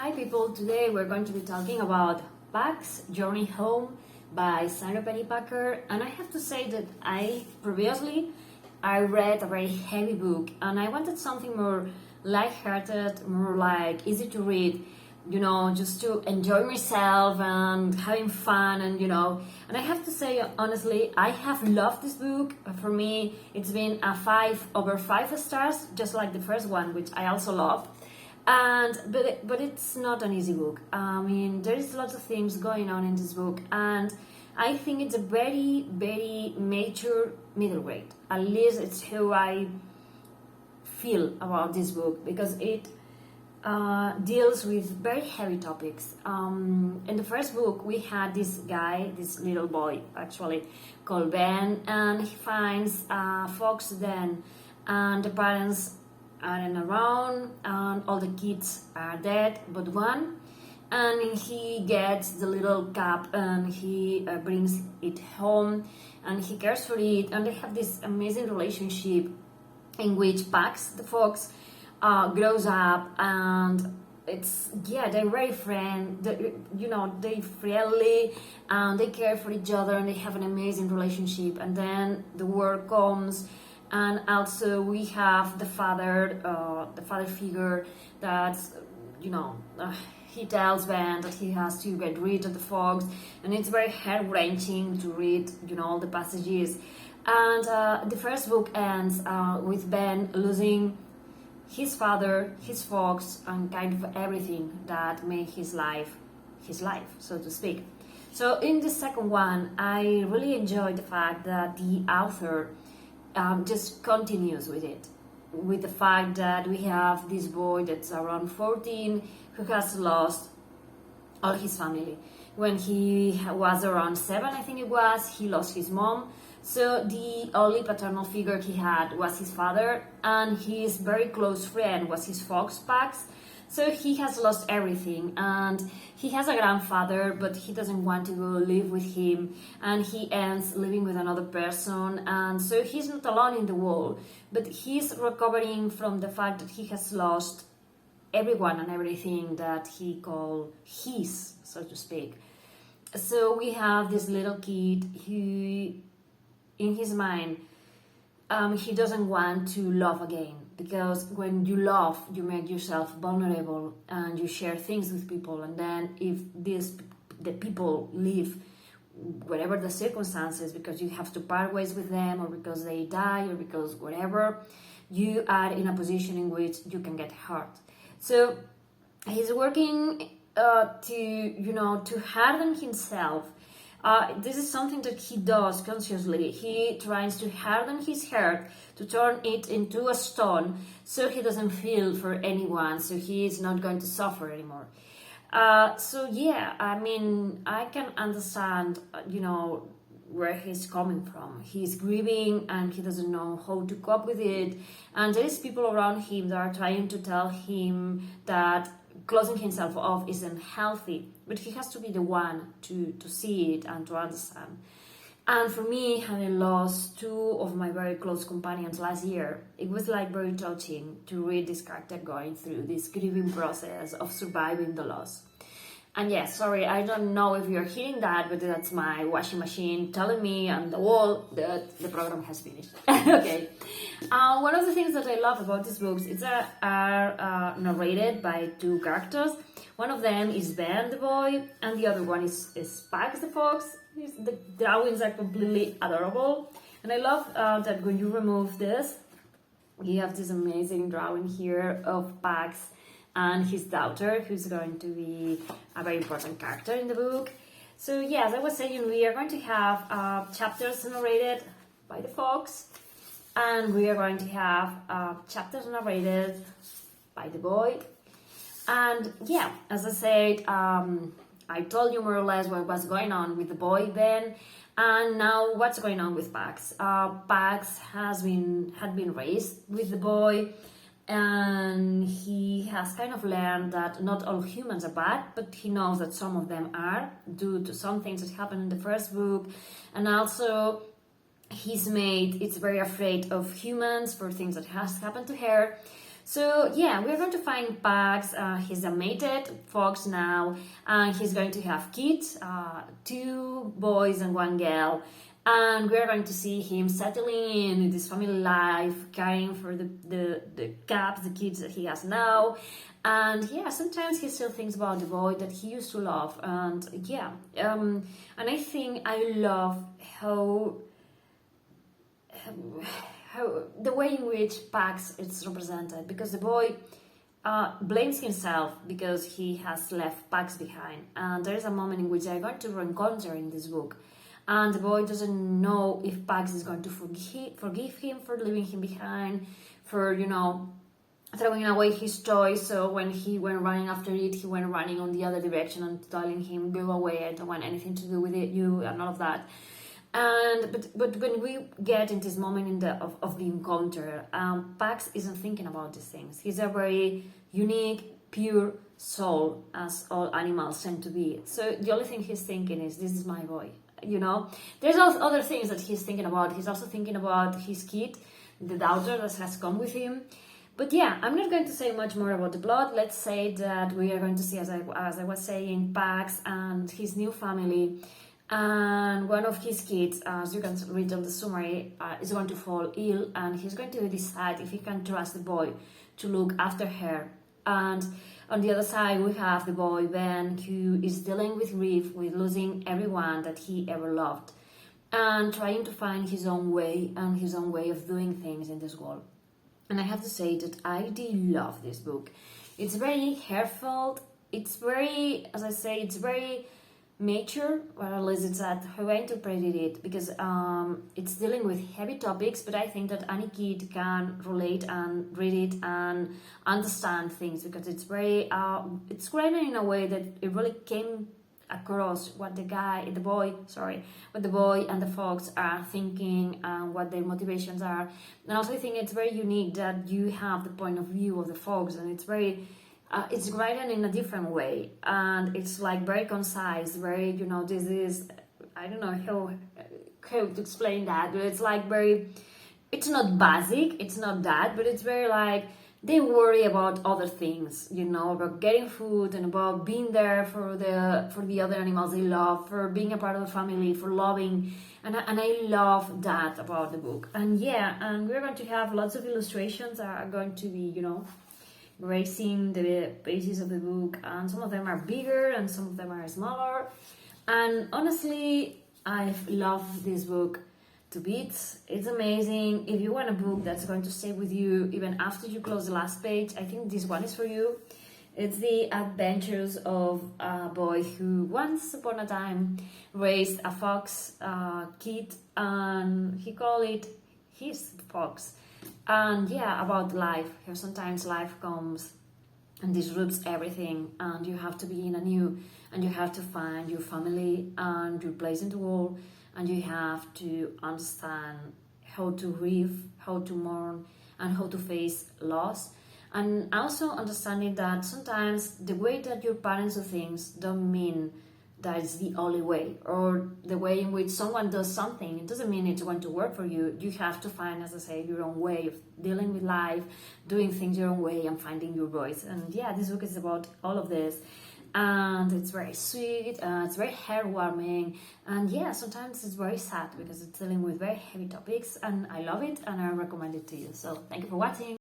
Hi people, today we're going to be talking about Pax Journey Home by Sara Pennypacker, and I have to say that I read a very heavy book and I wanted something more lighthearted, more like easy to read, just to enjoy myself and having fun and I have to say honestly, I have loved this book. For me, it's been a 5/5 stars, just like the first one, which I also loved. But it's not an easy book. I mean, there is lots of things going on in this book, and I think it's a very, very mature middle grade. At least it's how I feel about this book, because it deals with very heavy topics. In the first book, we had this guy, this little boy, actually, called Ben, and he finds a fox den, and the parents aren't around, and all the kids are dead but one, and he gets the little cap and he brings it home and he cares for it, and they have this amazing relationship in which Pax the fox grows up, and they're very they friendly and they care for each other and they have an amazing relationship. And then the war comes, and also we have the father figure that's he tells Ben that he has to get rid of the fox, and it's very heart-wrenching to read all the passages. And the first book ends with Ben losing his father, his fox, and kind of everything that made his life, so to speak. So in the second one, I really enjoyed the fact that the author just continues with it, with the fact that we have this boy that's around 14 who has lost all his family. When he was around 7, I think it was, he lost his mom. So the only paternal figure he had was his father, and his very close friend was his fox, Pax. So he has lost everything, and he has a grandfather, but he doesn't want to go live with him, and he ends living with another person, and so he's not alone in the world, but he's recovering from the fact that he has lost everyone and everything that he called his, so to speak. So we have this little kid who, in his mind, he doesn't want to love again, because when you love, you make yourself vulnerable and you share things with people, and then if the people leave, whatever the circumstances, because you have to part ways with them, or because they die, or because whatever, you are in a position in which you can get hurt. So he's working to harden himself. This is something that he does consciously. He tries to harden his heart, to turn it into a stone, so he doesn't feel for anyone, so he is not going to suffer anymore. I mean, I can understand, where he's coming from. He's grieving and he doesn't know how to cope with it, and there is people around him that are trying to tell him that closing himself off isn't healthy, but he has to be the one to see it and to understand. And for me, having lost 2 of my very close companions last year, it was like very touching to read this character going through this grieving process of surviving the loss. And yes, sorry, I don't know if you're hearing that, but that's my washing machine telling me on the wall that the program has finished. Okay. One of the things that I love about these books is that are narrated by 2 characters. One of them is Ben the boy, and the other one is Pax the fox. The drawings are completely adorable. And I love that when you remove this, you have this amazing drawing here of Pax and his daughter, who's going to be a very important character in the book. So yeah, as I was saying, we are going to have chapters narrated by the fox, and we are going to have chapters narrated by the boy. And yeah, as I said, I told you more or less what was going on with the boy Ben, and now what's going on with Pax. Pax had been raised with the boy, and he has kind of learned that not all humans are bad, but he knows that some of them are, due to some things that happened in the first book. And also his mate is very afraid of humans for things that has happened to her. So yeah, we're going to find Pax. He's a mated fox now, and he's going to have kids, 2 boys and 1 girl. And we're going to see him settling in this family life, caring for the cats, the kids that he has now. And yeah, sometimes he still thinks about the boy that he used to love. And yeah, and I think I love how the way in which Pax is represented, because the boy blames himself because he has left Pax behind, and there is a moment in which they're going to re-encounter in this book, and the boy doesn't know if Pax is going to forgive him for leaving him behind, for throwing away his toys. So when he went running after it, he went running on the other direction and telling him, "Go away! I don't want anything to do with it, you," and all of that. And but when we get in this moment of the encounter, Pax isn't thinking about these things. He's a very unique, pure soul, as all animals tend to be. So the only thing he's thinking is, "This is my boy." There's also other things that he's thinking about. He's also thinking about his kid, the daughter that has come with him. But yeah, I'm not going to say much more about the plot. Let's say that we are going to see, as I was saying, Pax and his new family. And one of his kids, as you can read on the summary, is going to fall ill, and he's going to decide if he can trust the boy to look after her. And on the other side, we have the boy Ben, who is dealing with grief, with losing everyone that he ever loved, and trying to find his own way and his own way of doing things in this world. And I have to say that I did love this book. It's very heartfelt. It's very, as I say, it's very mature, or at least it's that how I interpreted it, because it's dealing with heavy topics, but I think that any kid can relate and read it and understand things, because it's very it's written in a way that it really came across what the boy and the fox are thinking, and what their motivations are. And also I think it's very unique that you have the point of view of the fox, and it's very it's written in a different way, and it's like very concise, very, this is, I don't know how to explain that, but it's like very, it's not basic, it's not that, but it's very like, they worry about other things, about getting food, and about being there for the other animals they love, for being a part of the family, for loving, and I love that about the book. And yeah, and we're going to have lots of illustrations that are going to be, gracing the pages of the book, and some of them are bigger and some of them are smaller. And honestly, I've loved this book to bits. It's amazing. If you want a book that's going to stay with you even after you close the last page, I think this one is for you. It's the adventures of a boy who once upon a time raised a fox kid, and he called it his fox. And yeah, about life, how sometimes life comes and disrupts everything, and you have to begin anew, and you have to find your family and your place in the world, and you have to understand how to grieve, how to mourn, and how to face loss. And also understanding that sometimes the way that your parents do things don't mean that it's the only way, or the way in which someone does something, it doesn't mean it's going to work for you. You have to find, as I say, your own way of dealing with life, doing things your own way, and finding your voice. And yeah, this book is about all of this, and it's very sweet, it's very heartwarming, and yeah, sometimes it's very sad because it's dealing with very heavy topics, and I love it, and I recommend it to you. So thank you for watching.